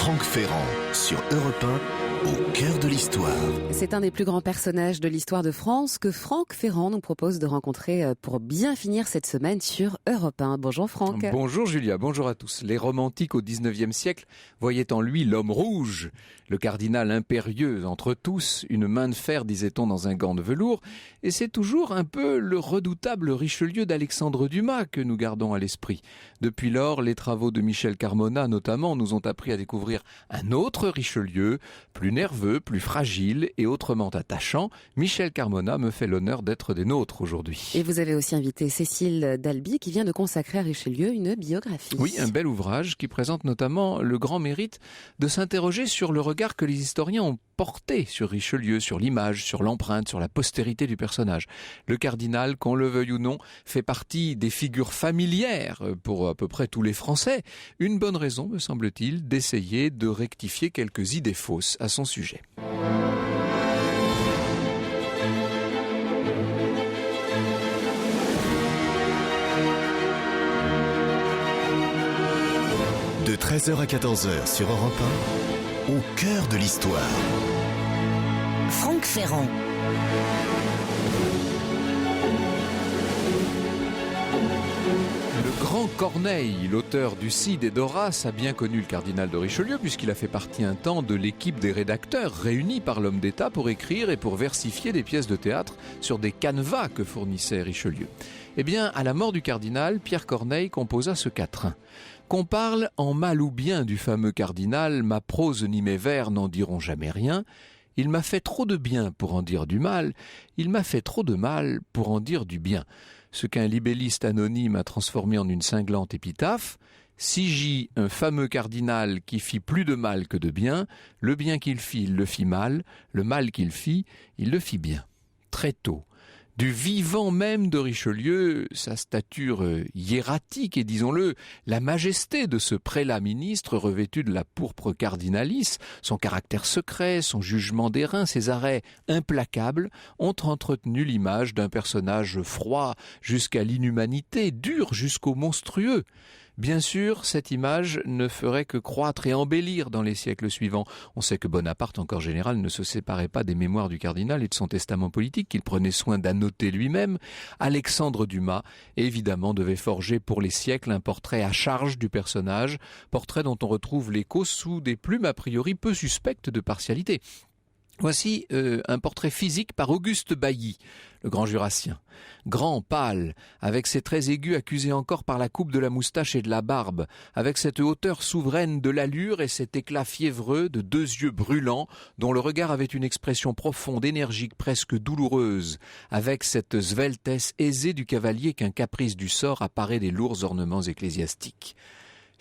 Franck Ferrand sur Europe 1, au cœur de l'histoire. C'est un des plus grands personnages de l'histoire de France que Franck Ferrand nous propose de rencontrer pour bien finir cette semaine sur Europe 1. Bonjour Franck. Bonjour Julia, bonjour à tous. Les romantiques au 19e siècle voyaient en lui l'homme rouge, le cardinal impérieux entre tous, une main de fer disait-on dans un gant de velours, et c'est toujours un peu le redoutable Richelieu d'Alexandre Dumas que nous gardons à l'esprit. Depuis lors, les travaux de Michel Carmona notamment nous ont appris à découvrir un autre Richelieu, plus nerveux, plus fragile et autrement attachant. Michel Carmona me fait l'honneur d'être des nôtres aujourd'hui. Et vous avez aussi invité Cécile Dalby qui vient de consacrer à Richelieu une biographie. Oui, un bel ouvrage qui présente notamment le grand mérite de s'interroger sur le regard que les historiens ont porté sur Richelieu, sur l'image, sur l'empreinte, sur la postérité du personnage. Le cardinal, qu'on le veuille ou non, fait partie des figures familières pour à peu près tous les Français. Une bonne raison, me semble-t-il, d'essayer de rectifier quelques idées fausses à son sujet. De 13h à 14h sur Europe 1, au cœur de l'histoire. Franck Ferrand. Le grand Corneille, l'auteur du Cid et d'Horace, a bien connu le cardinal de Richelieu puisqu'il a fait partie un temps de l'équipe des rédacteurs réunis par l'homme d'État pour écrire et pour versifier des pièces de théâtre sur des canevas que fournissait Richelieu. Eh bien, à la mort du cardinal, Pierre Corneille composa ce quatrain. Qu'on parle en mal ou bien du fameux cardinal, ma prose ni mes vers n'en diront jamais rien. Il m'a fait trop de bien pour en dire du mal, il m'a fait trop de mal pour en dire du bien. Ce qu'un libelliste anonyme a transformé en une cinglante épitaphe. Si j'y un fameux cardinal qui fit plus de mal que de bien, le bien qu'il fit, il le fit mal, le mal qu'il fit, il le fit bien. Très tôt. Du vivant même de Richelieu, sa stature hiératique et disons-le, la majesté de ce prélat ministre revêtu de la pourpre cardinalice, son caractère secret, son jugement d'airain, ses arrêts implacables, ont entretenu l'image d'un personnage froid jusqu'à l'inhumanité, dur jusqu'au monstrueux. Bien sûr, cette image ne ferait que croître et embellir dans les siècles suivants. On sait que Bonaparte, encore général, ne se séparait pas des mémoires du cardinal et de son testament politique qu'il prenait soin d'annoter lui-même. Alexandre Dumas, évidemment, devait forger pour les siècles un portrait à charge du personnage, portrait dont on retrouve l'écho sous des plumes a priori peu suspectes de partialité. Voici un portrait physique par Auguste Bailly, le grand jurassien. Grand, pâle, avec ses traits aigus accusés encore par la coupe de la moustache et de la barbe, avec cette hauteur souveraine de l'allure et cet éclat fiévreux de deux yeux brûlants, dont le regard avait une expression profonde, énergique, presque douloureuse, avec cette sveltesse aisée du cavalier qu'un caprice du sort apparaît des lourds ornements ecclésiastiques.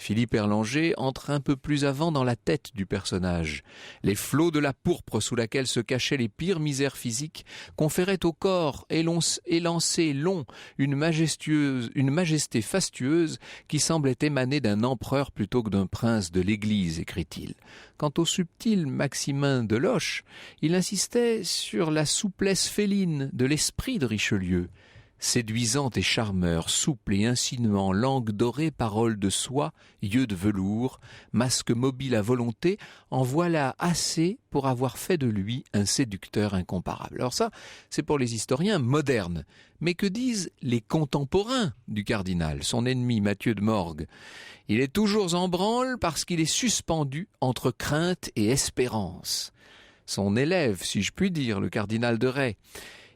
Philippe Erlanger entre un peu plus avant dans la tête du personnage. Les flots de la pourpre sous laquelle se cachaient les pires misères physiques conféraient au corps élancé long une majesté fastueuse qui semblait émaner d'un empereur plutôt que d'un prince de l'Église, écrit-il. Quant au subtil Maximin de Loches, il insistait sur la souplesse féline de l'esprit de Richelieu. Séduisante et charmeur, souple et insinuant, langue dorée, parole de soie, yeux de velours, masque mobile à volonté, en voilà assez pour avoir fait de lui un séducteur incomparable. Alors ça, c'est pour les historiens modernes. Mais que disent les contemporains du cardinal, son ennemi Mathieu de Morgue? Il est toujours en branle parce qu'il est suspendu entre crainte et espérance. Son élève, si je puis dire, le cardinal de Rais,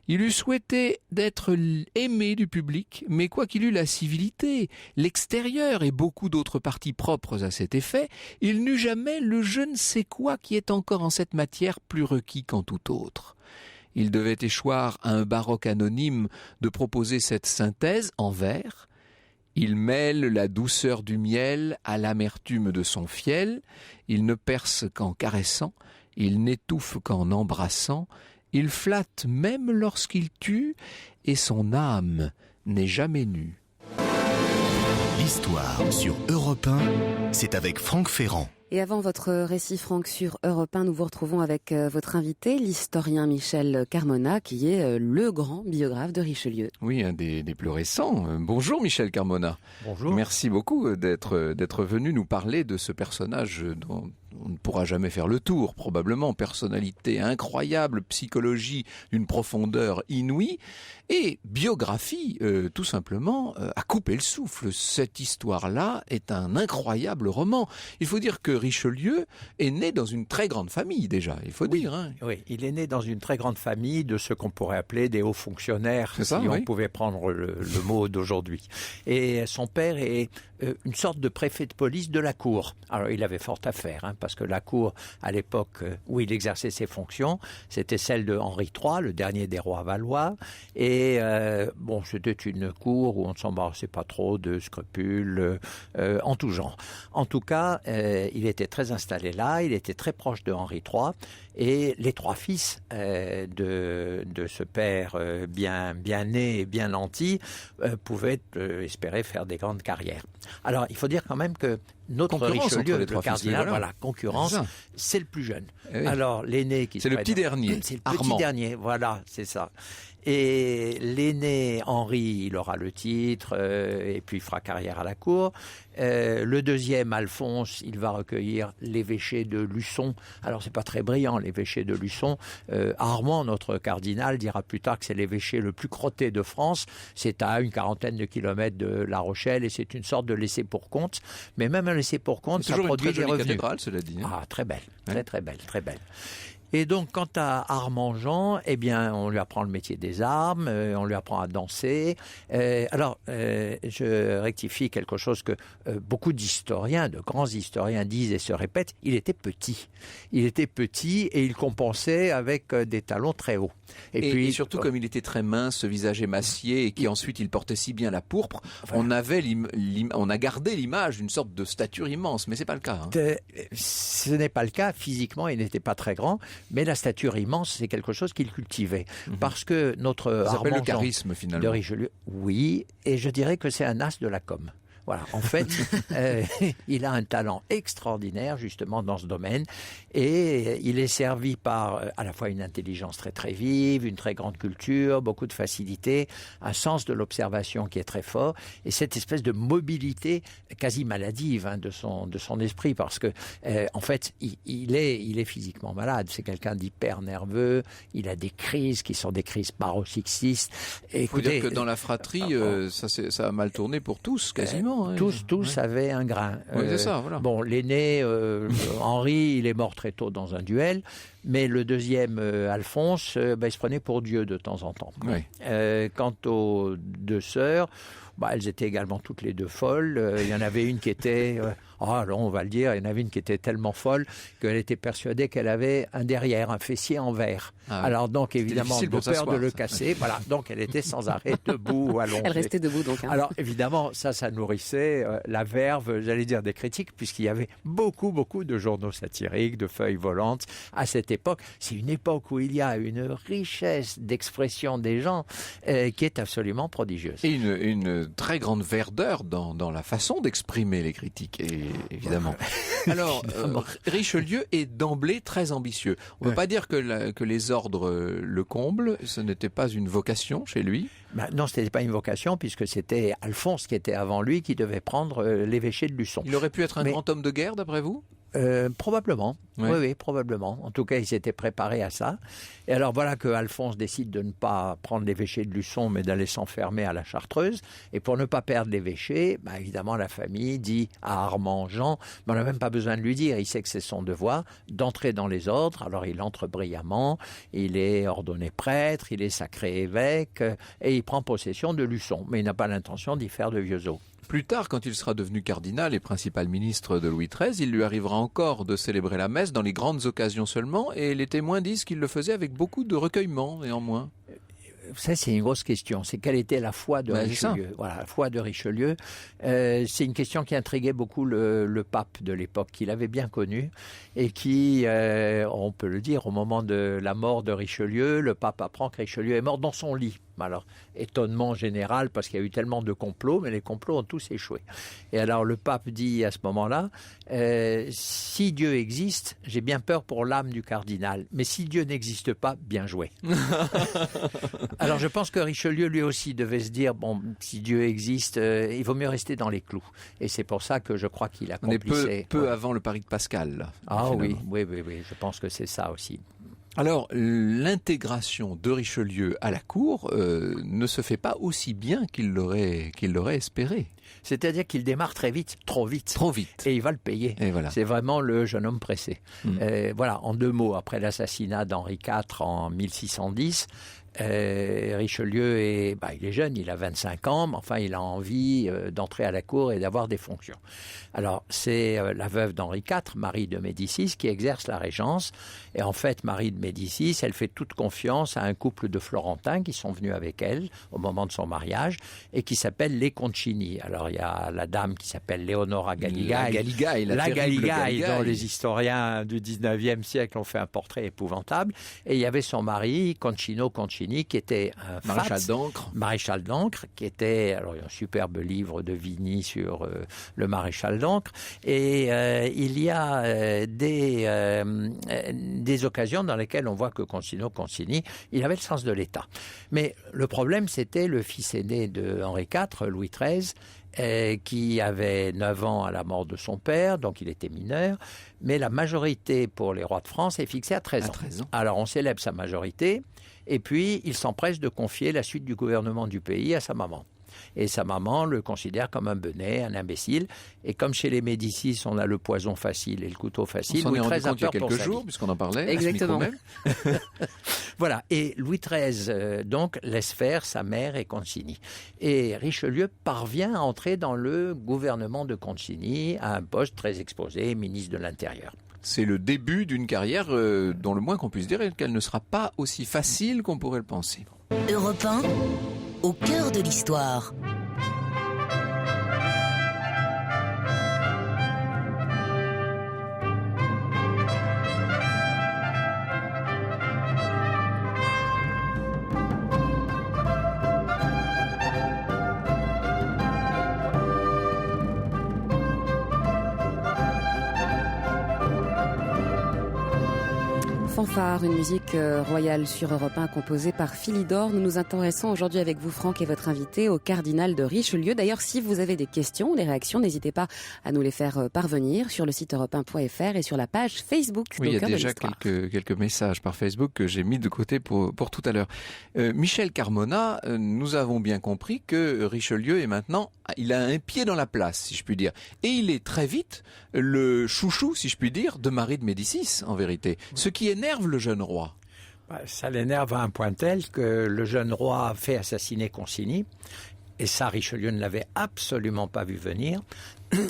il eût souhaité d'être aimé du public, mais quoiqu'il eût la civilité, l'extérieur et beaucoup d'autres parties propres à cet effet, il n'eut jamais le je ne sais quoi qui est encore en cette matière plus requis qu'en tout autre. Il devait échoir à un baroque anonyme de proposer cette synthèse en vers. Il mêle la douceur du miel à l'amertume de son fiel, il ne perce qu'en caressant, il n'étouffe qu'en embrassant, il flatte même lorsqu'il tue, et son âme n'est jamais nue. L'histoire sur Europe 1, c'est avec Franck Ferrand. Et avant votre récit, Franck, sur Europe 1, nous vous retrouvons avec votre invité, l'historien Michel Carmona, qui est le grand biographe de Richelieu. Oui, un des plus récents. Bonjour Michel Carmona. Bonjour. Merci beaucoup d'être venu nous parler de ce personnage dont on ne pourra jamais faire le tour, probablement. Personnalité incroyable, psychologie d'une profondeur inouïe, et biographie, tout simplement, à couper le souffle. Cette histoire-là est un incroyable roman. Il faut dire que Richelieu est né dans une très grande famille, déjà, il faut dire. Hein. Oui, il est né dans une très grande famille de ce qu'on pourrait appeler des hauts fonctionnaires, si on pouvait prendre le mot d'aujourd'hui. Et son père est une sorte de préfet de police de la cour. Alors, il avait fort à faire, parce que la cour, à l'époque où il exerçait ses fonctions, c'était celle de Henri III, le dernier des rois valois. Et c'était une cour où on ne s'embarrassait pas trop de scrupules en tout genre. En tout cas, il était très installé là, il était très proche de Henri III. Et les trois fils de ce père bien né et bien nanti pouvaient espérer faire des grandes carrières. Alors, il faut dire quand même que notre Richelieu, le cardinal, concurrence, c'est le plus jeune. Oui. Alors, l'aîné qui c'est le petit dernier, c'est le petit dernier, voilà, c'est ça. Et l'aîné, Henri, il aura le titre et puis il fera carrière à la cour. Le deuxième, Alphonse, il va recueillir l'évêché de Luçon. Alors, c'est pas très brillant, l'évêché de Luçon. Armand, notre cardinal, dira plus tard que c'est l'évêché le plus crotté de France. C'est à une quarantaine de kilomètres de La Rochelle et c'est une sorte de laissez-pour-compte. Mais même un laissez-pour-compte, ça produit des revenus. Cathédrale, cela dit. Ah, très belle, très belle. Et donc, quant à Armand Jean, eh bien, on lui apprend le métier des armes, on lui apprend à danser. Je rectifie quelque chose que beaucoup d'historiens, de grands historiens disent et se répètent, il était petit. Il était petit et il compensait avec des talons très hauts. Et surtout, comme il était très mince, ce visage émacié, et qu'ensuite il portait si bien la pourpre, voilà. On a gardé l'image d'une sorte de stature immense, mais c'est pas le cas. Ce n'est pas le cas. Physiquement, il n'était pas très grand. Mais la stature immense, c'est quelque chose qu'il cultivait. Parce que notre Armand le charisme, finalement. De Richelieu, oui, et je dirais que c'est un as de la com'. Voilà, en fait, il a un talent extraordinaire justement dans ce domaine et il est servi par à la fois une intelligence très très vive, une très grande culture, beaucoup de facilité, un sens de l'observation qui est très fort et cette espèce de mobilité quasi maladive de son esprit parce que en fait il est physiquement malade, c'est quelqu'un d'hyper nerveux, il a des crises qui sont des crises paroxystistes. Il faut dire que dans la fratrie, ça a mal tourné pour tous quasiment. Tous avaient un grain. Oui, c'est ça, voilà. Bon, l'aîné, Henri, il est mort très tôt dans un duel, mais le deuxième, Alphonse, il se prenait pour Dieu de temps en temps. Oui. Quant aux deux sœurs, elles étaient également toutes les deux folles. Il y en avait une qui était... on va le dire, il y en avait une qui était tellement folle qu'elle était persuadée qu'elle avait un derrière, un fessier en verre. Alors donc évidemment, de peur de le casser, voilà, donc elle était sans arrêt debout ou allongée. Elle restait debout donc. Alors évidemment, ça nourrissait la verve, j'allais dire des critiques, puisqu'il y avait beaucoup de journaux satiriques, de feuilles volantes à cette époque. C'est une époque où il y a une richesse d'expression des gens qui est absolument prodigieuse. Et une très grande verdeur dans la façon d'exprimer les critiques. Évidemment. Alors, Richelieu est d'emblée très ambitieux. On ne peut pas dire que les ordres le comblent. Ce n'était pas une vocation chez lui. Non, ce n'était pas une vocation puisque c'était Alphonse qui était avant lui qui devait prendre l'évêché de Luçon. Il aurait pu être un grand homme de guerre, d'après vous ? Probablement, oui, probablement. En tout cas, il s'était préparé à ça. Et alors voilà que Alphonse décide de ne pas prendre l'évêché de Luçon, mais d'aller s'enfermer à la Chartreuse. Et pour ne pas perdre l'évêché, évidemment, la famille dit à Armand Jean, mais on n'a même pas besoin de lui dire, il sait que c'est son devoir, d'entrer dans les ordres. Alors il entre brillamment, il est ordonné prêtre, il est sacré évêque, et il prend possession de Luçon. Mais il n'a pas l'intention d'y faire de vieux os. Plus tard, quand il sera devenu cardinal et principal ministre de Louis XIII, il lui arrivera encore de célébrer la messe dans les grandes occasions seulement, et les témoins disent qu'il le faisait avec beaucoup de recueillement, néanmoins. Ça, c'est une grosse question. C'est quelle était la foi de Richelieu. Voilà, la foi de Richelieu. C'est une question qui intriguait beaucoup le pape de l'époque, qu'il avait bien connu, et qui, on peut le dire, au moment de la mort de Richelieu, le pape apprend que Richelieu est mort dans son lit. Alors, étonnement général parce qu'il y a eu tellement de complots, mais les complots ont tous échoué. Et alors le pape dit à ce moment-là, si Dieu existe, j'ai bien peur pour l'âme du cardinal, mais si Dieu n'existe pas, bien joué. Alors je pense que Richelieu lui aussi devait se dire, bon, si Dieu existe, il vaut mieux rester dans les clous. Et c'est pour ça que je crois qu'il accomplissait. On est peu avant le pari de Pascal. Là, ah oui, je pense que c'est ça aussi. Alors, l'intégration de Richelieu à la cour ne se fait pas aussi bien qu'il l'aurait espéré. C'est-à-dire qu'il démarre très vite, trop vite. Trop vite. Et il va le payer. Et voilà. C'est vraiment le jeune homme pressé. Voilà, en 2 mots, après l'assassinat d'Henri IV en 1610, Richelieu il est jeune, il a 25 ans, mais enfin il a envie d'entrer à la cour et d'avoir des fonctions. Alors c'est la veuve d'Henri IV, Marie de Médicis, qui exerce la régence. Et en fait, Marie de Médicis, elle fait toute confiance à un couple de Florentins qui sont venus avec elle au moment de son mariage et qui s'appellent les Concini. Alors il y a la dame qui s'appelle Leonora Galigai. La Galigai, dont les historiens du 19e siècle ont fait un portrait épouvantable. Et il y avait son mari, Concino Concini, qui était un maréchal d'Ancre, qui était, alors il y a un superbe livre de Vigny sur le maréchal d'Ancre, et il y a des occasions dans lesquelles on voit que Concino Concini, il avait le sens de l'État. Mais le problème, c'était le fils aîné de Henri IV, Louis XIII, qui avait 9 ans à la mort de son père, donc il était mineur, mais la majorité pour les rois de France est fixée à 13 ans. Alors on célèbre sa majorité, et puis il s'empresse de confier la suite du gouvernement du pays à sa maman. Et sa maman le considère comme un benet, un imbécile. Et comme chez les Médicis, on a le poison facile et le couteau facile. On s'en est rendu compte il y a quelques jours, puisqu'on en parlait. Exactement. Voilà. Et Louis XIII, donc, laisse faire sa mère et Concini. Et Richelieu parvient à entrer dans le gouvernement de Concini à un poste très exposé, ministre de l'Intérieur. C'est le début d'une carrière dont le moins qu'on puisse dire est qu'elle ne sera pas aussi facile qu'on pourrait le penser. Europe 1, au cœur de l'histoire. Fanfare, une musique royale sur Europe 1 composée par Philidor. Nous nous intéressons aujourd'hui avec vous, Franck, et votre invité, au cardinal de Richelieu. D'ailleurs, si vous avez des questions ou des réactions, n'hésitez pas à nous les faire parvenir sur le site europe1.fr et sur la page Facebook. Oui, il y a déjà quelques messages par Facebook que j'ai mis de côté pour tout à l'heure. Michel Carmona, nous avons bien compris que Richelieu est maintenant, il a un pied dans la place, si je puis dire. Et il est très vite le chouchou, si je puis dire, de Marie de Médicis, en vérité. Ce qui énerve le jeune roi. Ça l'énerve à un point tel que le jeune roi a fait assassiner Concini. Et ça, Richelieu ne l'avait absolument pas vu venir.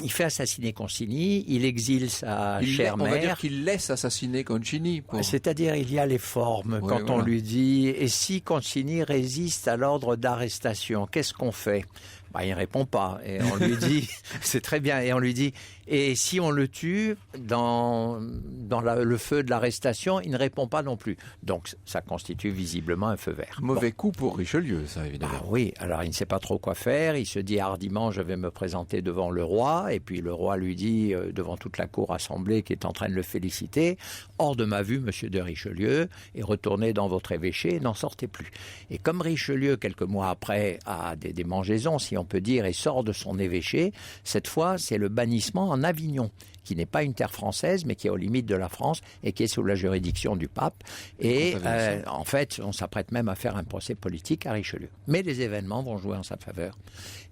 Il fait assassiner Concini, il exile sa chère mère. On va dire qu'il laisse assassiner Concini. C'est-à-dire, il y a les formes. Oui, quand on lui dit « Et si Concini résiste à l'ordre d'arrestation, qu'est-ce qu'on fait ?» Il ne répond pas. Et on lui dit « C'est très bien. » Et on lui dit « Et si on le tue dans le feu de l'arrestation, il ne répond pas non plus. » Donc, ça constitue visiblement un feu vert. Mauvais coup pour Richelieu, ça, évidemment. Oui, alors il ne sait pas trop quoi faire. Il se dit hardiment « Je vais me présenter devant le roi. » Et puis le roi lui dit, devant toute la cour assemblée qui est en train de le féliciter, « Hors de ma vue, monsieur de Richelieu, et retournez dans votre évêché et n'en sortez plus. » Et comme Richelieu, quelques mois après, a des démangeaisons, si on peut dire, et sort de son évêché, cette fois, c'est le bannissement en Avignon, qui n'est pas une terre française, mais qui est aux limites de la France et qui est sous la juridiction du pape. Et en fait, on s'apprête même à faire un procès politique à Richelieu. Mais les événements vont jouer en sa faveur.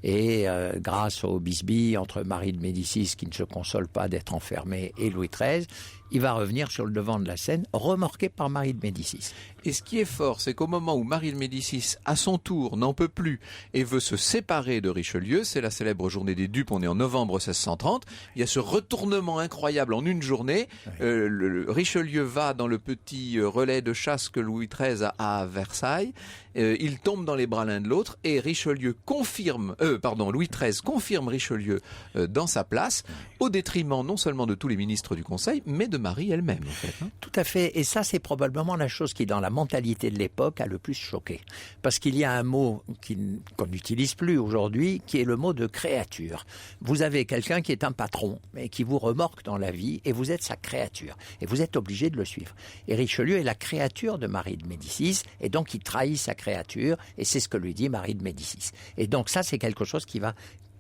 Et grâce au bisbille entre Marie de Médicis, qui ne se console pas d'être enfermée, et Louis XIII, il va revenir sur le devant de la scène, remorqué par Marie de Médicis. Et ce qui est fort, c'est qu'au moment où Marie de Médicis, à son tour, n'en peut plus et veut se séparer de Richelieu, c'est la célèbre journée des dupes, on est en novembre 1630, il y a ce retournement incroyable en une journée. Richelieu va dans le petit relais de chasse que Louis XIII a à Versailles Ils tombent dans les bras l'un de l'autre et Louis XIII confirme Richelieu dans sa place, au détriment non seulement de tous les ministres du Conseil, mais de Marie elle-même. En fait, hein. Tout à fait. Et ça, c'est probablement la chose qui, dans la mentalité de l'époque, a le plus choqué. Parce qu'il y a un mot qu'on n'utilise plus aujourd'hui, qui est le mot de créature. Vous avez quelqu'un qui est un patron, mais qui vous remorque dans la vie, et vous êtes sa créature. Et vous êtes obligé de le suivre. Et Richelieu est la créature de Marie de Médicis, et donc il trahit sa créature, et c'est ce que lui dit Marie de Médicis. Et donc ça, c'est quelque chose qui va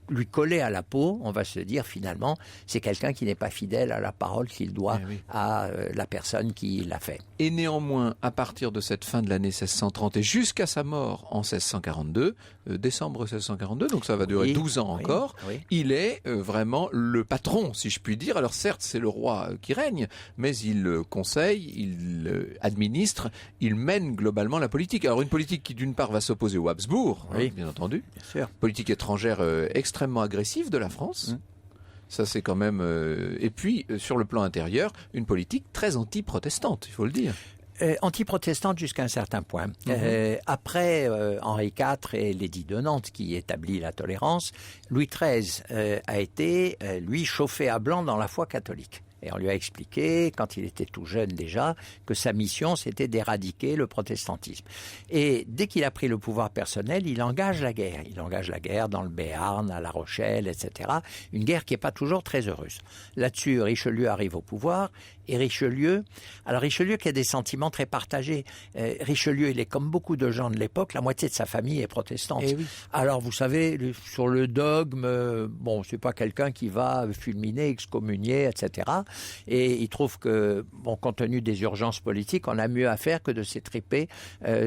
lui coller à la peau. On va se dire finalement, c'est quelqu'un qui n'est pas fidèle à la parole qu'il doit à la personne qui l'a fait. Et néanmoins, à partir de cette fin de l'année 1630 et jusqu'à sa mort en 1642, décembre 1642, donc ça va durer 12 ans encore, il est vraiment le patron, si je puis dire. Alors certes, c'est le roi qui règne, mais il conseille, il administre, il mène globalement la politique. Alors une politique qui d'une part va s'opposer aux Habsbourg, bien entendu, bien sûr. Politique étrangère extrêmement agressive de la France. Ça, c'est quand même... Et puis, sur le plan intérieur, une politique très anti-protestante, il faut le dire. Anti-protestante jusqu'à un certain point. Après Henri IV et l'édit de Nantes qui établit la tolérance, Louis XIII a été, lui, chauffé à blanc dans la foi catholique. Et on lui a expliqué, quand il était tout jeune déjà, que sa mission, c'était d'éradiquer le protestantisme. Et dès qu'il a pris le pouvoir personnel, il engage la guerre. Il engage la guerre dans le Béarn, à La Rochelle, etc. Une guerre qui n'est pas toujours très heureuse. Là-dessus, Richelieu arrive au pouvoir. Et Richelieu qui a des sentiments très partagés. Richelieu, il est comme beaucoup de gens de l'époque, la moitié de sa famille est protestante. Alors, vous savez, sur le dogme, c'est pas quelqu'un qui va fulminer, excommunier, etc. Et il trouve que, compte tenu des urgences politiques, on a mieux à faire que de s'étriper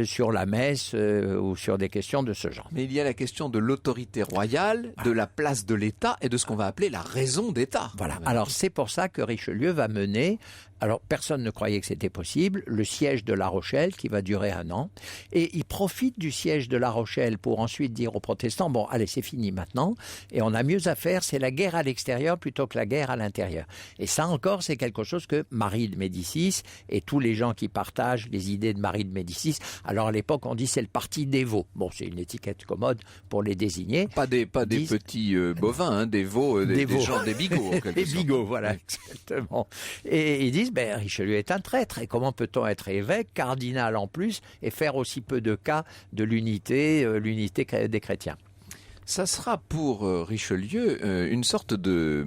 sur la messe ou sur des questions de ce genre. Mais il y a la question de l'autorité royale, de la place de l'État et de ce qu'on va appeler la raison d'État. Voilà. Alors, c'est pour ça que Richelieu va mener... Alors, personne ne croyait que c'était possible. Le siège de La Rochelle, qui va durer 1 an. Et il profite du siège de La Rochelle pour ensuite dire aux protestants, allez, c'est fini maintenant. Et on a mieux à faire, c'est la guerre à l'extérieur plutôt que la guerre à l'intérieur. Et ça encore, c'est quelque chose que Marie de Médicis et tous les gens qui partagent les idées de Marie de Médicis. Alors, à l'époque, on dit c'est le parti dévot. C'est une étiquette commode pour les désigner. Pas des petits bovins, des veaux, des gens, des bigots. Des bigots, voilà, exactement. Et ils disent, Richelieu est un traître. Et comment peut-on être évêque, cardinal en plus, et faire aussi peu de cas de l'unité des chrétiens? Ça sera pour Richelieu une sorte de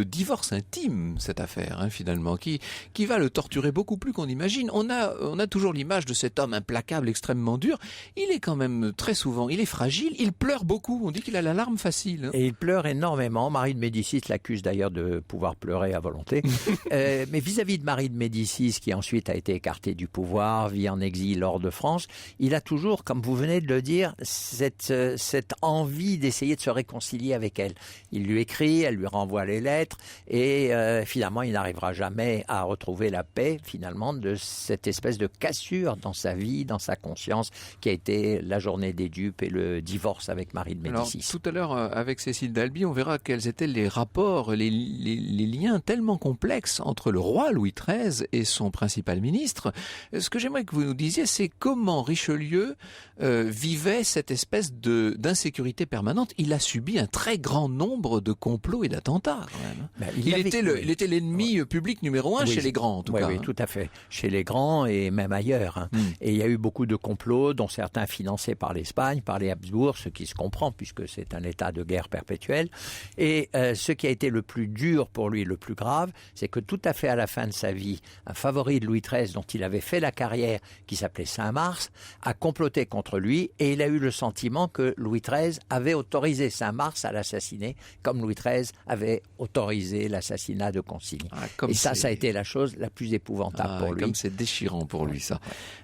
divorce intime, cette affaire, finalement, qui va le torturer beaucoup plus qu'on imagine. On a toujours l'image de cet homme implacable, extrêmement dur. Il est quand même très souvent, il est fragile, il pleure beaucoup. On dit qu'il a la larme facile. Et il pleure énormément. Marie de Médicis l'accuse d'ailleurs de pouvoir pleurer à volonté. Mais vis-à-vis de Marie de Médicis, qui ensuite a été écartée du pouvoir, vit en exil hors de France, il a toujours, comme vous venez de le dire, cette envie d'essayer de se réconcilier avec elle. Il lui écrit, elle lui renvoie les lettres et finalement il n'arrivera jamais à retrouver la paix finalement de cette espèce de cassure dans sa vie, dans sa conscience qui a été la journée des dupes et le divorce avec Marie de Médicis. Alors, tout à l'heure avec Cécile d'Albi, on verra quels étaient les rapports, les liens tellement complexes entre le roi Louis XIII et son principal ministre. Ce que j'aimerais que vous nous disiez, c'est comment Richelieu vivait cette espèce d'insécurité permanente. Il a subi un très grand nombre de complots et d'attentats, quand même. Il était l'ennemi public numéro 1 chez les grands, en tout cas. Oui, tout à fait. Chez les grands et même ailleurs. Et il y a eu beaucoup de complots, dont certains financés par l'Espagne, par les Habsbourg, ce qui se comprend, puisque c'est un état de guerre perpétuelle. Et ce qui a été le plus dur pour lui, le plus grave, c'est que tout à fait à la fin de sa vie, un favori de Louis XIII, dont il avait fait la carrière, qui s'appelait Saint-Mars, a comploté contre lui, et il a eu le sentiment que Louis XIII avait autorisé Saint-Mars à l'assassiner, comme Louis XIII avait autorisé l'assassinat de Consigne. Et ça a été la chose la plus épouvantable pour lui. Comme c'est déchirant pour lui, ça.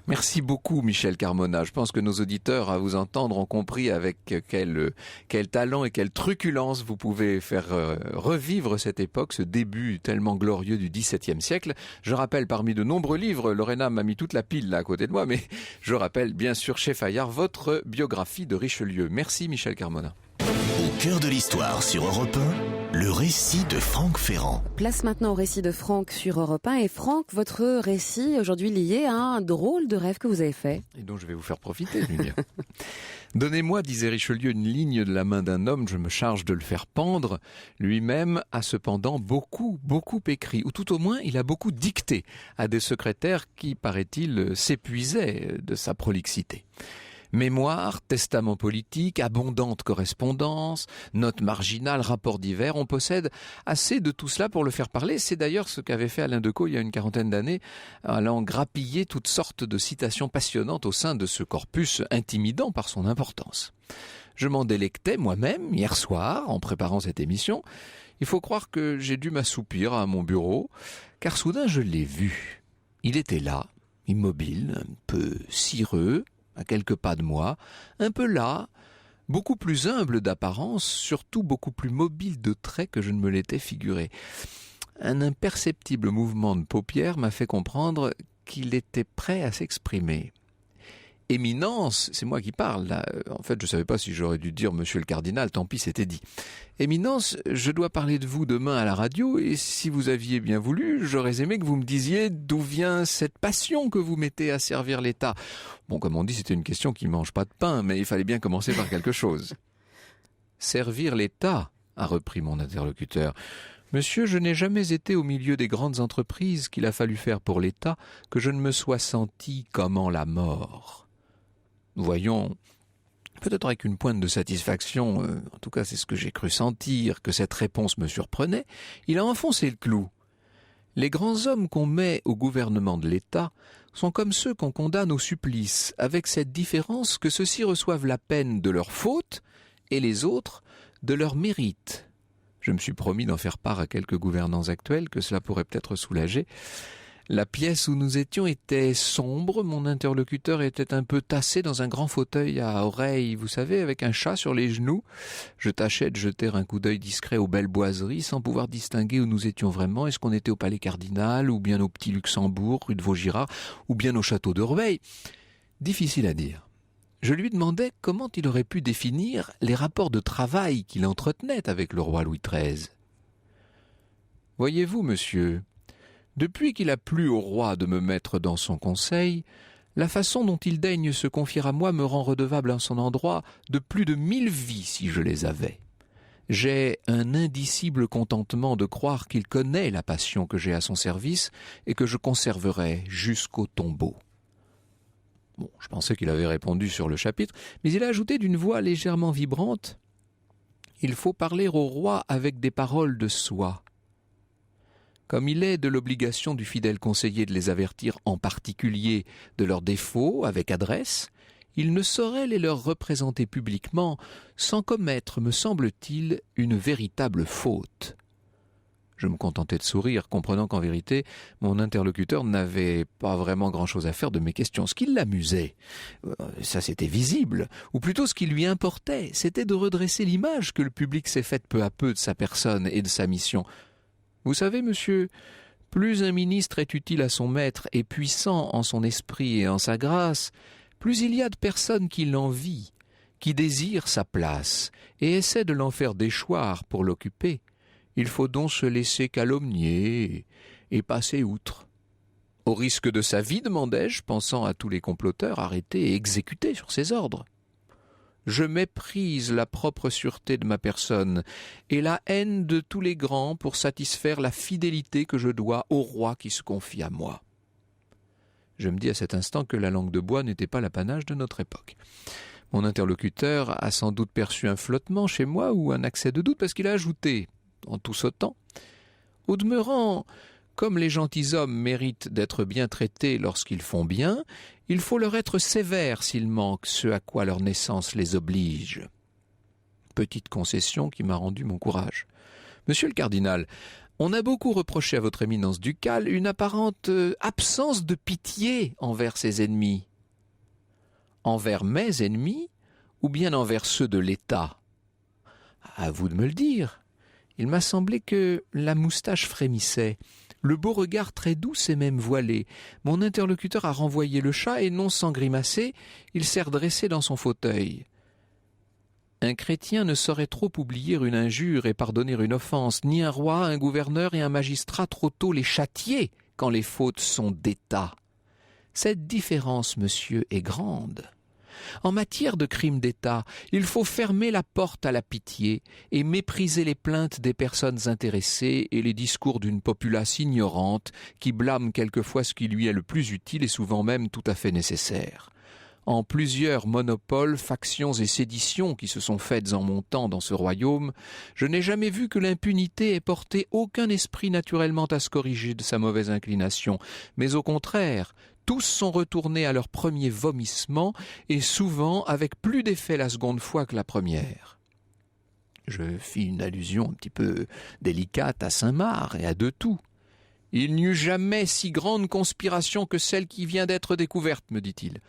Merci beaucoup, Michel Carmona. Je pense que nos auditeurs, à vous entendre, ont compris avec quel talent et quelle truculence vous pouvez faire revivre cette époque, ce début tellement glorieux du XVIIe siècle. Je rappelle, parmi de nombreux livres, Lorena m'a mis toute la pile là à côté de moi, mais je rappelle bien sûr chez Fayard votre biographie de Richelieu. Merci, Michel Carmona. Au cœur de l'histoire sur Europe 1, Le récit de Franck Ferrand. Place maintenant au récit de Franck sur Europe 1. Et Franck, votre récit aujourd'hui lié à un drôle de rêve que vous avez fait. Et dont je vais vous faire profiter, Julien. Donnez-moi, disait Richelieu, une ligne de la main d'un homme, je me charge de le faire pendre. Lui-même a cependant beaucoup écrit, ou tout au moins il a beaucoup dicté à des secrétaires qui, paraît-il, s'épuisaient de sa prolixité. Mémoires, testaments politiques, abondante correspondance, notes marginales, rapports divers, on possède assez de tout cela pour le faire parler. C'est d'ailleurs ce qu'avait fait Alain Decaux il y a une quarantaine d'années, allant grappiller toutes sortes de citations passionnantes au sein de ce corpus intimidant par son importance. Je m'en délectais moi-même hier soir en préparant cette émission. Il faut croire que j'ai dû m'assoupir à mon bureau, car soudain je l'ai vu. Il était là, immobile, un peu cireux, à quelques pas de moi, un peu là, beaucoup plus humble d'apparence, surtout beaucoup plus mobile de traits que je ne me l'étais figuré. Un imperceptible mouvement de paupières m'a fait comprendre qu'il était prêt à s'exprimer. Éminence, c'est moi qui parle là. En fait, je ne savais pas si j'aurais dû dire Monsieur le Cardinal, tant pis, c'était dit. Éminence, je dois parler de vous demain à la radio et si vous aviez bien voulu, j'aurais aimé que vous me disiez d'où vient cette passion que vous mettez à servir l'État. Bon, comme on dit, c'était une question qui ne mange pas de pain, mais il fallait bien commencer par quelque chose. Servir l'État, a repris mon interlocuteur. Monsieur, je n'ai jamais été au milieu des grandes entreprises qu'il a fallu faire pour l'État que je ne me sois senti comme en la mort. Voyons, peut-être avec une pointe de satisfaction, en tout cas c'est ce que j'ai cru sentir, que cette réponse me surprenait, il a enfoncé le clou. Les grands hommes qu'on met au gouvernement de l'État sont comme ceux qu'on condamne au supplice, avec cette différence que ceux-ci reçoivent la peine de leur faute et les autres de leur mérite. Je me suis promis d'en faire part à quelques gouvernants actuels, que cela pourrait peut-être soulager. La pièce où nous étions était sombre, mon interlocuteur était un peu tassé dans un grand fauteuil à oreilles, vous savez, avec un chat sur les genoux. Je tâchais de jeter un coup d'œil discret aux belles boiseries, sans pouvoir distinguer où nous étions vraiment. Est-ce qu'on était au Palais Cardinal, ou bien au Petit Luxembourg, rue de Vaugirard, ou bien au Château de Rueil? Difficile à dire. Je lui demandais comment il aurait pu définir les rapports de travail qu'il entretenait avec le roi Louis XIII. Voyez-vous, monsieur, depuis qu'il a plu au roi de me mettre dans son conseil, la façon dont il daigne se confier à moi me rend redevable en son endroit de plus de 1000 vies si je les avais. J'ai un indicible contentement de croire qu'il connaît la passion que j'ai à son service et que je conserverai jusqu'au tombeau. Bon, je pensais qu'il avait répondu sur le chapitre, mais il a ajouté d'une voix légèrement vibrante « Il faut parler au roi avec des paroles de soi. » Comme il est de l'obligation du fidèle conseiller de les avertir en particulier de leurs défauts avec adresse, il ne saurait les leur représenter publiquement sans commettre, me semble-t-il, une véritable faute. Je me contentais de sourire, comprenant qu'en vérité, mon interlocuteur n'avait pas vraiment grand-chose à faire de mes questions. Ce qui l'amusait, ça c'était visible, ou plutôt ce qui lui importait, c'était de redresser l'image que le public s'est faite peu à peu de sa personne et de sa mission. Vous savez, monsieur, plus un ministre est utile à son maître et puissant en son esprit et en sa grâce, plus il y a de personnes qui l'envient, qui désirent sa place et essaient de l'en faire déchoir pour l'occuper. Il faut donc se laisser calomnier et passer outre. Au risque de sa vie, demandai-je, pensant à tous les comploteurs arrêtés et exécutés sur ses ordres. Je méprise la propre sûreté de ma personne et la haine de tous les grands pour satisfaire la fidélité que je dois au roi qui se confie à moi. Je me dis à cet instant que la langue de bois n'était pas l'apanage de notre époque. Mon interlocuteur a sans doute perçu un flottement chez moi ou un accès de doute parce qu'il a ajouté, en tout sautant, « Au demeurant, comme les gentilshommes méritent d'être bien traités lorsqu'ils font bien, il faut leur être sévère s'ils manquent ce à quoi leur naissance les oblige. » Petite concession qui m'a rendu mon courage. « Monsieur le cardinal, on a beaucoup reproché à votre éminence ducale une apparente absence de pitié envers ses ennemis. » Envers mes ennemis ou bien envers ceux de l'État? À vous de me le dire. Il m'a semblé que la moustache frémissait, le beau regard très doux s'est même voilé. Mon interlocuteur a renvoyé le chat et non sans grimacer, il s'est redressé dans son fauteuil. Un chrétien ne saurait trop oublier une injure et pardonner une offense, ni un roi, un gouverneur et un magistrat trop tôt les châtier quand les fautes sont d'État. Cette différence, monsieur, est grande. En matière de crimes d'État, il faut fermer la porte à la pitié et mépriser les plaintes des personnes intéressées et les discours d'une populace ignorante qui blâme quelquefois ce qui lui est le plus utile et souvent même tout à fait nécessaire. En plusieurs monopoles, factions et séditions qui se sont faites en mon temps dans ce royaume, je n'ai jamais vu que l'impunité ait porté aucun esprit naturellement à se corriger de sa mauvaise inclination, mais au contraire, tous sont retournés à leur premier vomissement et souvent avec plus d'effet la seconde fois que la première. Je fis une allusion un petit peu délicate à Saint-Marc et à De Thou. Il n'y eut jamais si grande conspiration que celle qui vient d'être découverte, me dit-il.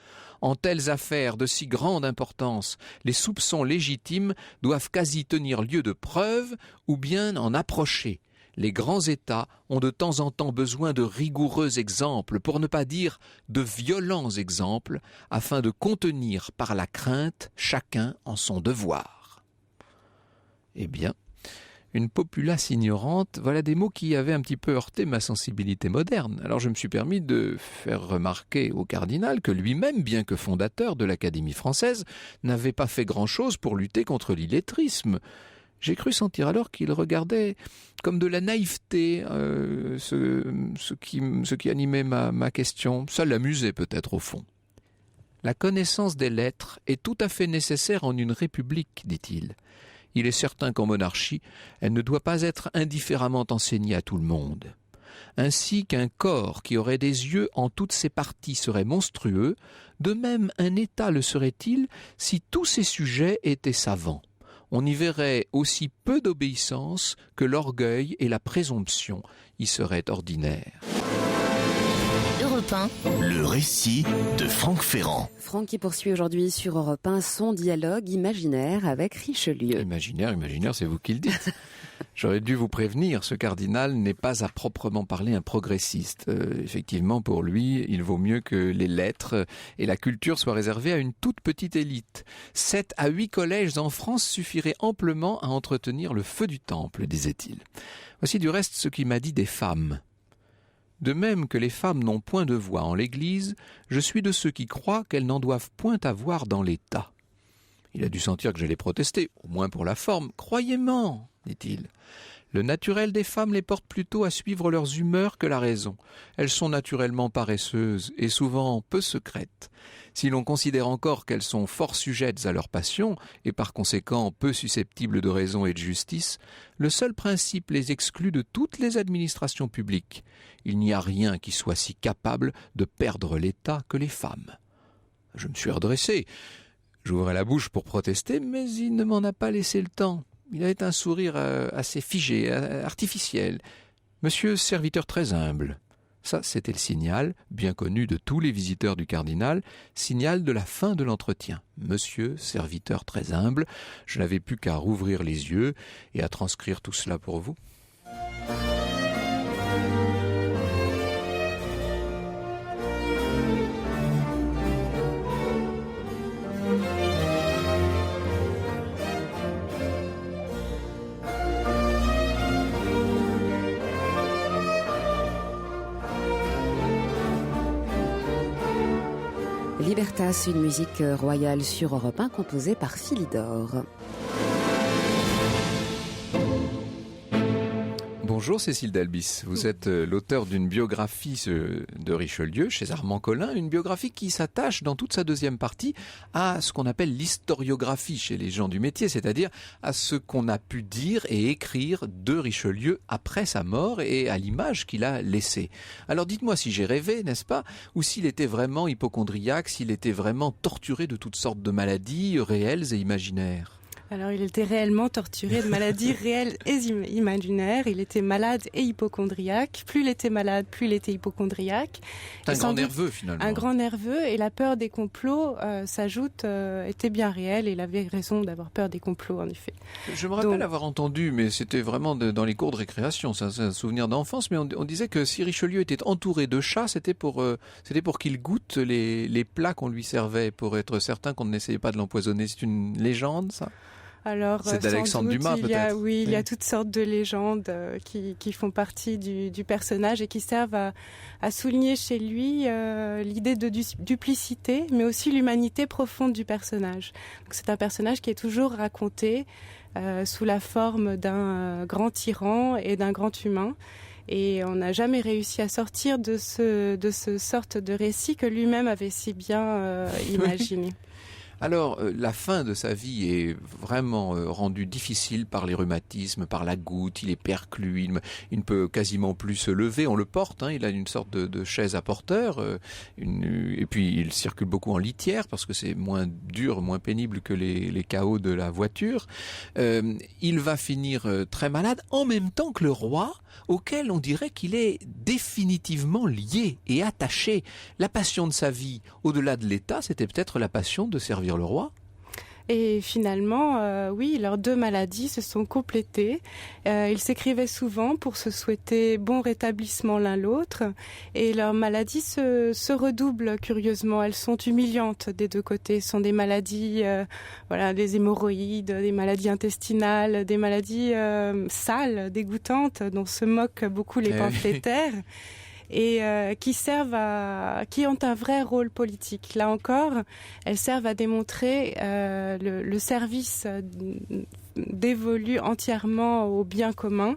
En telles affaires de si grande importance, les soupçons légitimes doivent quasi tenir lieu de preuve ou bien en approcher. Les grands États ont de temps en temps besoin de rigoureux exemples, pour ne pas dire de violents exemples, afin de contenir par la crainte chacun en son devoir. Eh bien, une populace ignorante, voilà des mots qui avaient un petit peu heurté ma sensibilité moderne. Alors je me suis permis de faire remarquer au cardinal que lui-même, bien que fondateur de l'Académie française, n'avait pas fait grand-chose pour lutter contre l'illettrisme. J'ai cru sentir alors qu'il regardait comme de la naïveté ce qui animait ma question. Ça l'amusait peut-être au fond. La connaissance des lettres est tout à fait nécessaire en une république, dit-il. Il est certain qu'en monarchie, elle ne doit pas être indifféremment enseignée à tout le monde. Ainsi qu'un corps qui aurait des yeux en toutes ses parties serait monstrueux, de même un État le serait-il si tous ses sujets étaient savants. On y verrait aussi peu d'obéissance que l'orgueil et la présomption y seraient ordinaires. Europe 1. Le récit de Franck Ferrand. Franck qui poursuit aujourd'hui sur Europe 1 son dialogue imaginaire avec Richelieu. Imaginaire, c'est vous qui le dites. J'aurais dû vous prévenir, ce cardinal n'est pas à proprement parler un progressiste. Effectivement, pour lui, il vaut mieux que les lettres et la culture soient réservées à une toute petite élite. 7 à 8 collèges en France suffiraient amplement à entretenir le feu du temple, disait-il. Voici du reste ce qu'il m'a dit des femmes. De même que les femmes n'ont point de voix en l'Église, je suis de ceux qui croient qu'elles n'en doivent point avoir dans l'État. Il a dû sentir que j'allais protester, au moins pour la forme. « Croyez-moi », dit-il. Le naturel des femmes les porte plutôt à suivre leurs humeurs que la raison. Elles sont naturellement paresseuses et souvent peu secrètes. Si l'on considère encore qu'elles sont fort sujettes à leurs passions et par conséquent peu susceptibles de raison et de justice, le seul principe les exclut de toutes les administrations publiques. Il n'y a rien qui soit si capable de perdre l'État que les femmes. Je me suis redressé. J'ouvrais la bouche pour protester, mais il ne m'en a pas laissé le temps. Il avait un sourire assez figé, artificiel. Monsieur, serviteur très humble. Ça, c'était le signal, bien connu de tous les visiteurs du cardinal, signal de la fin de l'entretien. Monsieur, serviteur très humble, je n'avais plus qu'à rouvrir les yeux et à transcrire tout cela pour vous. Libertas, une musique royale sur Europe 1 composée par Philidor. Bonjour Cécile Dalbis, vous êtes l'auteur d'une biographie de Richelieu chez Armand Collin, une biographie qui s'attache dans toute sa deuxième partie à ce qu'on appelle l'historiographie chez les gens du métier, c'est-à-dire à ce qu'on a pu dire et écrire de Richelieu après sa mort et à l'image qu'il a laissée. Alors dites-moi si j'ai rêvé, n'est-ce pas, ou s'il était vraiment hypocondriaque, s'il était vraiment torturé de toutes sortes de maladies réelles et imaginaires. Alors, il était réellement torturé de maladies réelles et imaginaires. Il était malade et hypocondriaque. Plus il était malade, plus il était hypocondriaque. Un grand nerveux, finalement. Un grand nerveux. Et la peur des complots s'ajoute, était bien réelle. Et il avait raison d'avoir peur des complots, en effet. Je me rappelle avoir entendu, mais c'était vraiment dans les cours de récréation. C'est un souvenir d'enfance. Mais on disait que si Richelieu était entouré de chats, c'était pour qu'il goûte les plats qu'on lui servait, pour être certain qu'on n'essayait pas de l'empoisonner. C'est une légende, ça ? Alors, c'est d'Alexandre Dumas, peut-être. Oui, il y a toutes sortes de légendes qui font partie du personnage et qui servent à souligner chez lui l'idée de duplicité, mais aussi l'humanité profonde du personnage. Donc, c'est un personnage qui est toujours raconté sous la forme d'un grand tyran et d'un grand humain. Et on n'a jamais réussi à sortir de ce sorte de récit que lui-même avait si bien imaginé. Alors, la fin de sa vie est vraiment rendue difficile par les rhumatismes, par la goutte, il est perclus, il ne peut quasiment plus se lever, on le porte, il a une sorte de chaise à porteur, et puis il circule beaucoup en litière parce que c'est moins dur, moins pénible que les cahots de la voiture. Il va finir très malade, en même temps que le roi, auquel on dirait qu'il est définitivement lié et attaché. La passion de sa vie, au-delà de l'État, c'était peut-être la passion de servir le roi. Et finalement, oui, leurs deux maladies se sont complétées. Ils s'écrivaient souvent pour se souhaiter bon rétablissement l'un l'autre. Et leurs maladies se redoublent curieusement. Elles sont humiliantes des deux côtés. Ce sont des maladies, des hémorroïdes, des maladies intestinales, des maladies sales, dégoûtantes, dont se moquent beaucoup les pamphlétaires. Et qui ont un vrai rôle politique. Là encore, elles servent à démontrer le service dévolu entièrement au bien commun,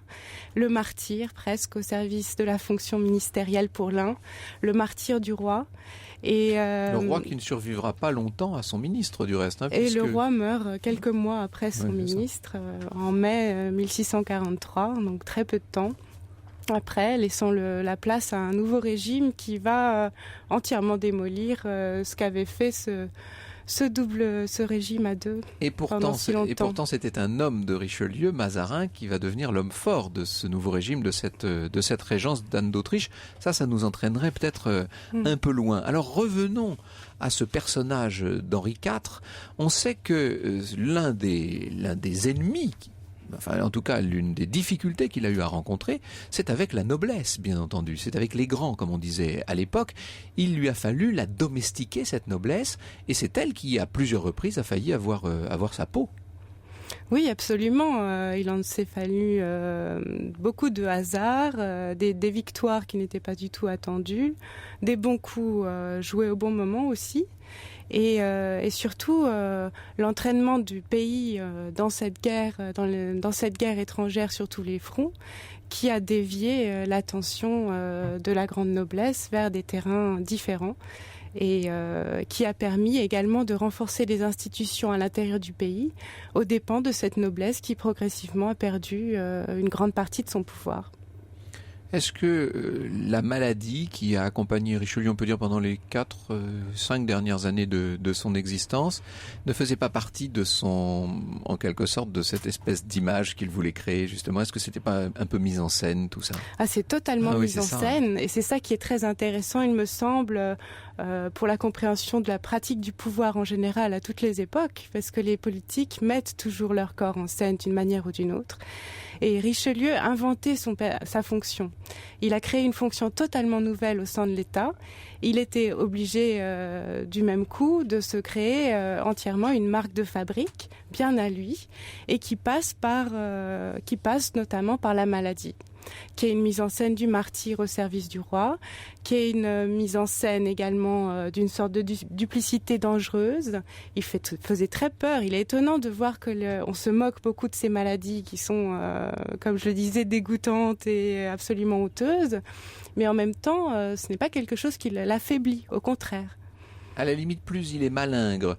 le martyr presque au service de la fonction ministérielle pour l'un, le martyr du roi. Et, le roi qui ne survivra pas longtemps à son ministre du reste. Et le roi meurt quelques mois après son ministre, en mai 1643, donc très peu de temps. Après, laissant la place à un nouveau régime qui va entièrement démolir ce qu'avait fait ce régime à deux. Et pourtant, c'était un homme de Richelieu, Mazarin, qui va devenir l'homme fort de ce nouveau régime, de cette régence d'Anne d'Autriche. Ça nous entraînerait peut-être un peu loin. Alors revenons à ce personnage d'Henri IV. On sait que l'un des ennemis, en tout cas, l'une des difficultés qu'il a eu à rencontrer, c'est avec la noblesse, bien entendu. C'est avec les grands, comme on disait à l'époque. Il lui a fallu la domestiquer, cette noblesse, et c'est elle qui, à plusieurs reprises, a failli avoir sa peau. Oui, absolument. Il en s'est fallu beaucoup de hasard, des victoires qui n'étaient pas du tout attendues, des bons coups joués au bon moment aussi. Et surtout l'entraînement du pays dans cette guerre étrangère sur tous les fronts, qui a dévié l'attention de la grande noblesse vers des terrains différents et qui a permis également de renforcer les institutions à l'intérieur du pays aux dépens de cette noblesse qui progressivement a perdu une grande partie de son pouvoir. Est-ce que la maladie qui a accompagné Richelieu, on peut dire pendant les 4-5 dernières années de son existence, ne faisait pas partie en quelque sorte, de cette espèce d'image qu'il voulait créer, justement? Est-ce que c'était pas un peu mis en scène, tout ça? C'est totalement mis en scène, et c'est ça qui est très intéressant, il me semble, pour la compréhension de la pratique du pouvoir en général à toutes les époques, parce que les politiques mettent toujours leur corps en scène d'une manière ou d'une autre. Et Richelieu a inventé sa fonction. Il a créé une fonction totalement nouvelle au sein de l'État. Il était obligé du même coup de se créer entièrement une marque de fabrique bien à lui et qui passe notamment par la maladie, qui est une mise en scène du martyr au service du roi, qui est une mise en scène également d'une sorte de duplicité dangereuse. Il faisait très peur. Il est étonnant de voir on se moque beaucoup de ces maladies qui sont, comme je le disais, dégoûtantes et absolument honteuses. Mais en même temps, ce n'est pas quelque chose qui l'affaiblit, au contraire. À la limite, plus il est malingre,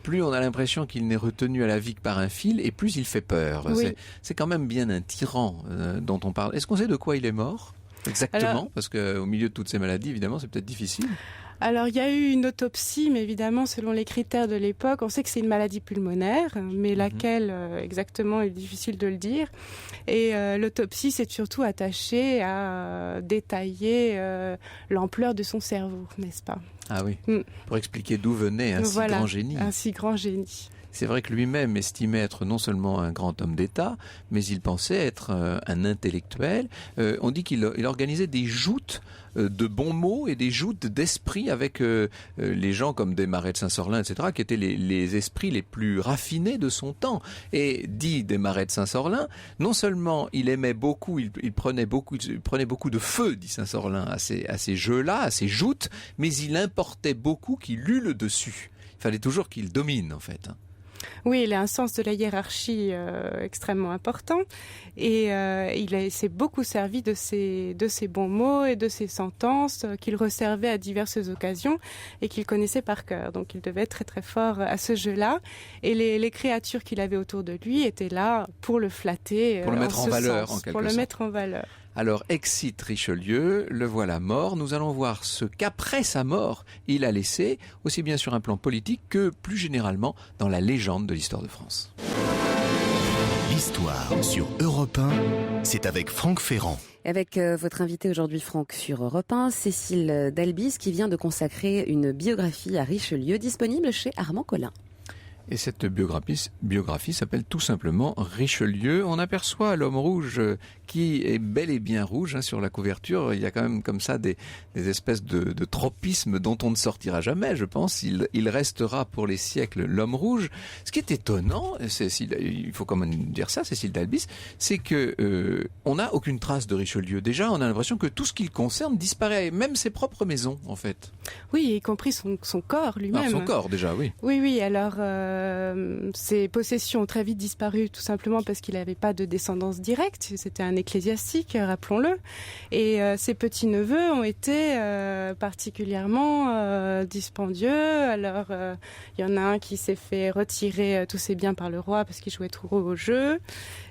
plus on a l'impression qu'il n'est retenu à la vie que par un fil, et plus il fait peur. Oui. C'est quand même bien un tyran dont on parle. Est-ce qu'on sait de quoi il est mort exactement? Parce qu'au milieu de toutes ces maladies, évidemment, c'est peut-être difficile. Alors, il y a eu une autopsie, mais évidemment, selon les critères de l'époque, on sait que c'est une maladie pulmonaire, mais laquelle exactement est difficile de le dire. Et l'autopsie s'est surtout attachée à détailler l'ampleur de son cerveau, n'est-ce pas? Ah oui, pour expliquer d'où venait un si grand génie. Un si grand génie. c'est vrai que lui-même estimait être non seulement un grand homme d'État, mais il pensait être un intellectuel. On dit qu'il organisait des joutes de bons mots et des joutes d'esprit avec les gens comme Desmarets de Saint-Sorlin, etc., qui étaient les esprits les plus raffinés de son temps. Et dit Desmarets de Saint-Sorlin, non seulement il aimait beaucoup, il prenait beaucoup de feu, dit Saint-Sorlin, à ces jeux-là, à ces joutes, mais il importait beaucoup qu'il eût le dessus. Il fallait toujours qu'il domine, en fait. Oui, il a un sens de la hiérarchie extrêmement important et il s'est beaucoup servi de ses bons mots et de ses sentences qu'il resservait à diverses occasions et qu'il connaissait par cœur. Donc il devait être très très fort à ce jeu-là et les créatures qu'il avait autour de lui étaient là pour le flatter, pour le mettre en valeur, en quelque sorte. Pour le mettre en valeur. Alors, excite Richelieu, le voilà mort. Nous allons voir ce qu'après sa mort, il a laissé, aussi bien sur un plan politique que plus généralement dans la légende de l'histoire de France. L'histoire sur Europe 1, c'est avec Franck Ferrand. Avec votre invité aujourd'hui, Franck, sur Europe 1, Cécile Dalbis, qui vient de consacrer une biographie à Richelieu, disponible chez Armand Collin. Et cette biographie s'appelle tout simplement Richelieu. On aperçoit l'homme rouge qui est bel et bien rouge sur la couverture. Il y a quand même comme ça des espèces de tropismes dont on ne sortira jamais, je pense. Il restera pour les siècles l'homme rouge. Ce qui est étonnant, il faut quand même dire ça, Cécile Dalbis, c'est que on n'a aucune trace de Richelieu. Déjà, on a l'impression que tout ce qui le concerne disparaît, même ses propres maisons, en fait. Oui, y compris son corps lui-même. Son corps, déjà, oui. Oui, alors ses possessions ont très vite disparu, tout simplement parce qu'il n'avait pas de descendance directe. C'était un ecclésiastique, rappelons-le. Et ses petits-neveux ont été particulièrement dispendieux. Alors, il y en a un qui s'est fait retirer tous ses biens par le roi parce qu'il jouait trop au jeu.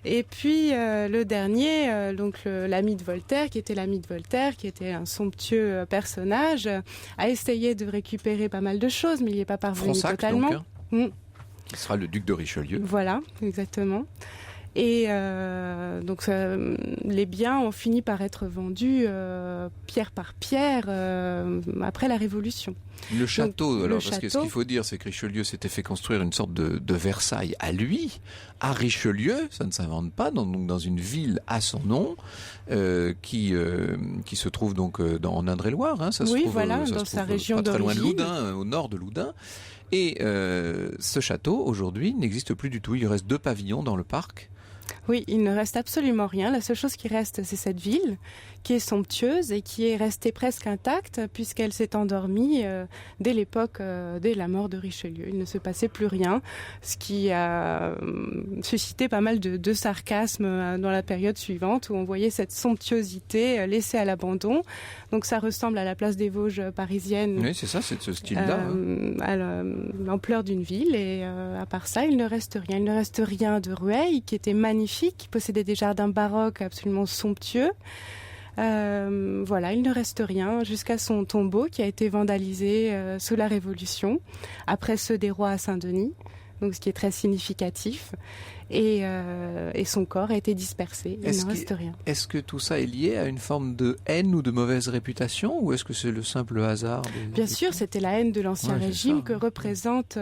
Et puis, le dernier, donc l'ami de Voltaire, qui était un somptueux personnage, a essayé de récupérer pas mal de choses, mais il n'y est pas parvenu Fronsac, totalement. Donc, hein. Qui sera le duc de Richelieu. Voilà, exactement. Et donc les biens ont fini par être vendus pierre par pierre après la Révolution. Le château, donc, alors, parce que ce qu'il faut dire, c'est que Richelieu s'était fait construire une sorte de Versailles à lui, à Richelieu, ça ne s'invente pas, donc dans une ville à son nom, qui se trouve donc en Indre-et-Loire. Hein, ça se trouve, voilà, ça dans se sa trouve région pas très loin de d'origine. Loudun, au nord de Loudun. Et ce château, aujourd'hui, n'existe plus du tout. Il reste 2 pavillons dans le parc. Oui, il ne reste absolument rien. La seule chose qui reste, c'est cette ville qui est somptueuse et qui est restée presque intacte puisqu'elle s'est endormie dès la mort de Richelieu. Il ne se passait plus rien, ce qui a suscité pas mal de sarcasme dans la période suivante où on voyait cette somptuosité laissée à l'abandon. Donc ça ressemble à la place des Vosges parisienne. Oui, c'est ça, c'est de ce style-là. À l'ampleur d'une ville et à part ça, il ne reste rien. Il ne reste rien de Rueil qui était magnifique, qui possédait des jardins baroques absolument somptueux. Voilà, il ne reste rien jusqu'à son tombeau qui a été vandalisé sous la Révolution, après ceux des rois à Saint-Denis, donc ce qui est très significatif. Et son corps a été dispersé, il ne reste rien. Est-ce que tout ça est lié à une forme de haine ou de mauvaise réputation, ou est-ce que c'est le simple hasard Bien sûr, c'était la haine de l'Ancien Régime que représente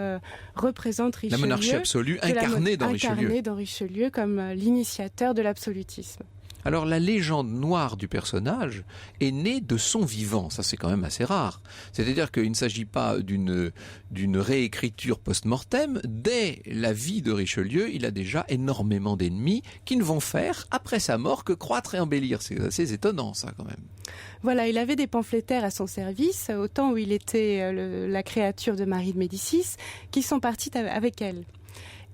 Richelieu. La monarchie absolue incarnée dans Richelieu comme l'initiateur de l'absolutisme. Alors la légende noire du personnage est née de son vivant, ça c'est quand même assez rare. C'est-à-dire qu'il ne s'agit pas d'une réécriture post-mortem. Dès la vie de Richelieu, il a déjà énormément d'ennemis qui ne vont faire, après sa mort, que croître et embellir. C'est assez étonnant ça quand même. Voilà, il avait des pamphlétaires à son service, au temps où il était la créature de Marie de Médicis, qui sont partis avec elle.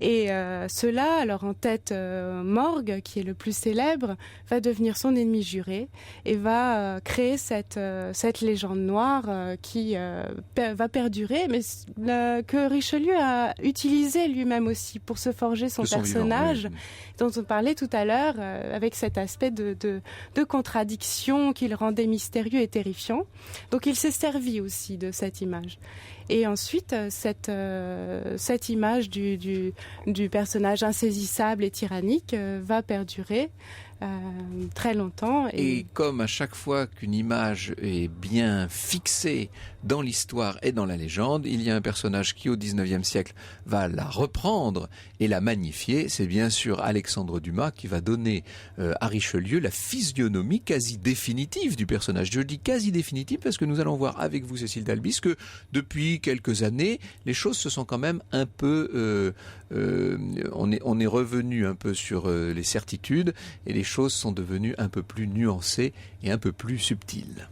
Et cela, alors en tête Morgue, qui est le plus célèbre, va devenir son ennemi juré et va créer cette légende noire qui va perdurer, mais que Richelieu a utilisé lui-même aussi pour se forger son personnage, vivant, oui. Dont on parlait tout à l'heure, avec cet aspect de contradiction qui le rendait mystérieux et terrifiant. Donc il s'est servi aussi de cette image. Et ensuite, cette image du personnage insaisissable et tyrannique va perdurer très longtemps. Et comme à chaque fois qu'une image est bien fixée dans l'histoire et dans la légende, il y a un personnage qui au XIXe siècle va la reprendre et la magnifier. C'est bien sûr Alexandre Dumas qui va donner à Richelieu la physionomie quasi définitive du personnage. Je dis quasi définitive parce que nous allons voir avec vous, Cécile d'Albis, que depuis quelques années, les choses se sont quand même un peu... on est revenu un peu sur les certitudes et les choses sont devenues un peu plus nuancées et un peu plus subtiles.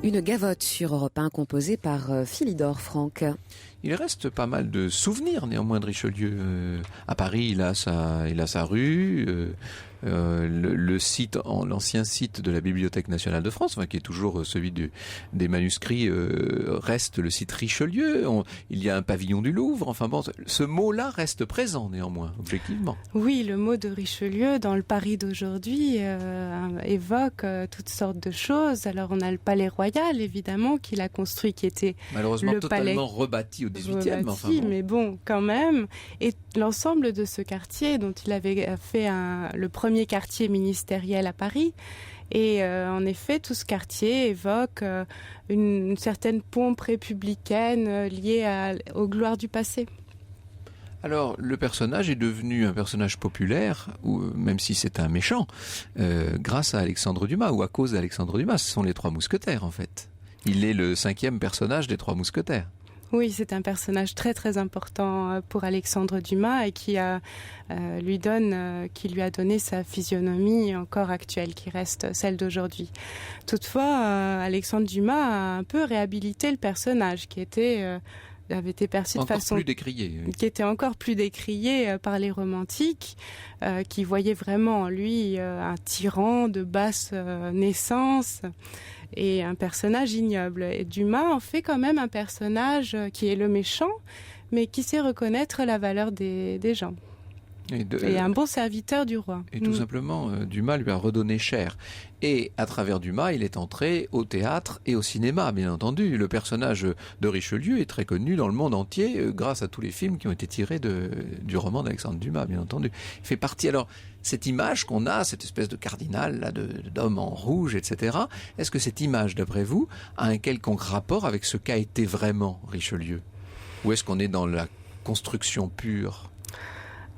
Une gavotte sur Europe 1 composée par Philidor, Franck. Il reste pas mal de souvenirs néanmoins de Richelieu. À Paris, il a sa rue. Le site, l'ancien site de la Bibliothèque nationale de France, qui est toujours celui des manuscrits, reste le site Richelieu. Il y a un pavillon du Louvre. Enfin bon, ce mot-là reste présent néanmoins, objectivement. Oui, le mot de Richelieu dans le Paris d'aujourd'hui évoque toutes sortes de choses. Alors on a le Palais Royal, évidemment, qu'il a construit, qui était malheureusement le totalement rebâti au XVIIIe. Enfin bon. Mais bon, quand même. Et l'ensemble de ce quartier dont il avait fait le premier quartier ministériel à Paris. Et en effet, tout ce quartier évoque une certaine pompe républicaine liée aux gloires du passé. Alors, le personnage est devenu un personnage populaire, même si c'est un méchant, grâce à Alexandre Dumas, ou à cause d'Alexandre Dumas. Ce sont les Trois Mousquetaires, en fait. Il est le 5e personnage des Trois Mousquetaires. Oui, c'est un personnage très très important pour Alexandre Dumas et qui lui a donné sa physionomie encore actuelle, qui reste celle d'aujourd'hui. Toutefois, Alexandre Dumas a un peu réhabilité le personnage qui avait été perçu de façon plus décriée, oui. Qui était encore plus décrié par les romantiques, qui voyaient vraiment en lui un tyran de basse naissance. Et un personnage ignoble. Et Dumas en fait quand même un personnage qui est le méchant, mais qui sait reconnaître la valeur des gens. Et un bon serviteur du roi. Et tout simplement, Dumas lui a redonné chair. Et à travers Dumas, il est entré au théâtre et au cinéma, bien entendu. Le personnage de Richelieu est très connu dans le monde entier grâce à tous les films qui ont été tirés du roman d'Alexandre Dumas, bien entendu. Il fait partie... Alors, cette image qu'on a, cette espèce de cardinal, là, d'homme en rouge, etc., est-ce que cette image, d'après vous, a un quelconque rapport avec ce qu'a été vraiment Richelieu? Ou est-ce qu'on est dans la construction pure?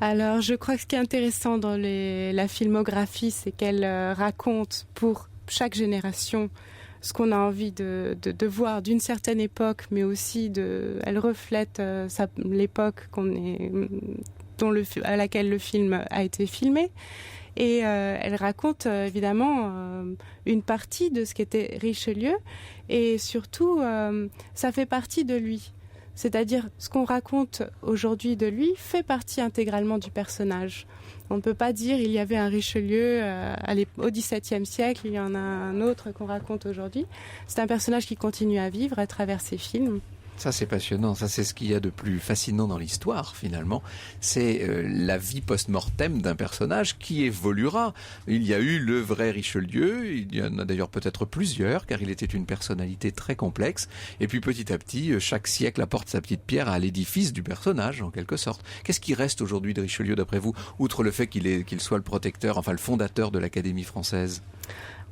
Alors, je crois que ce qui est intéressant dans la filmographie, c'est qu'elle raconte pour chaque génération ce qu'on a envie de voir d'une certaine époque, mais aussi elle reflète l'époque à laquelle le film a été filmé. Et elle raconte évidemment une partie de ce qu'était Richelieu, et surtout, ça fait partie de lui. C'est-à-dire, ce qu'on raconte aujourd'hui de lui fait partie intégralement du personnage. On ne peut pas dire il y avait un Richelieu au XVIIe siècle, il y en a un autre qu'on raconte aujourd'hui. C'est un personnage qui continue à vivre à travers ses films. Ça, c'est passionnant. Ça, c'est ce qu'il y a de plus fascinant dans l'histoire, finalement. C'est la vie post-mortem d'un personnage qui évoluera. Il y a eu le vrai Richelieu. Il y en a d'ailleurs peut-être plusieurs, car il était une personnalité très complexe. Et puis, petit à petit, chaque siècle apporte sa petite pierre à l'édifice du personnage, en quelque sorte. Qu'est-ce qui reste aujourd'hui de Richelieu, d'après vous, outre le fait qu'il soit le protecteur, enfin le fondateur de l'Académie française ?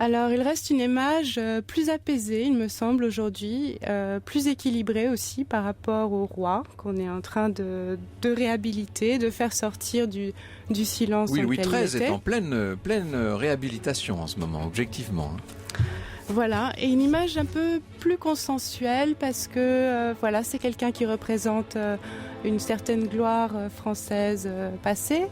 Alors, il reste une image plus apaisée, il me semble, aujourd'hui, plus équilibrée aussi par rapport au roi, qu'on est en train de réhabiliter, de faire sortir du silence. Oui, Louis XIII est en pleine réhabilitation en ce moment, objectivement. Voilà, et une image un peu plus consensuelle parce que c'est quelqu'un qui représente une certaine gloire française passée.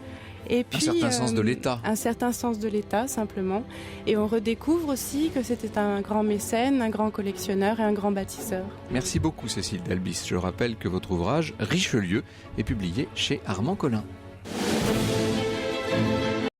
Et puis, un certain sens de l'État. Un certain sens de l'État, simplement. Et on redécouvre aussi que c'était un grand mécène, un grand collectionneur et un grand bâtisseur. Merci beaucoup Cécile Dalbis. Je rappelle que votre ouvrage Richelieu est publié chez Armand Collin.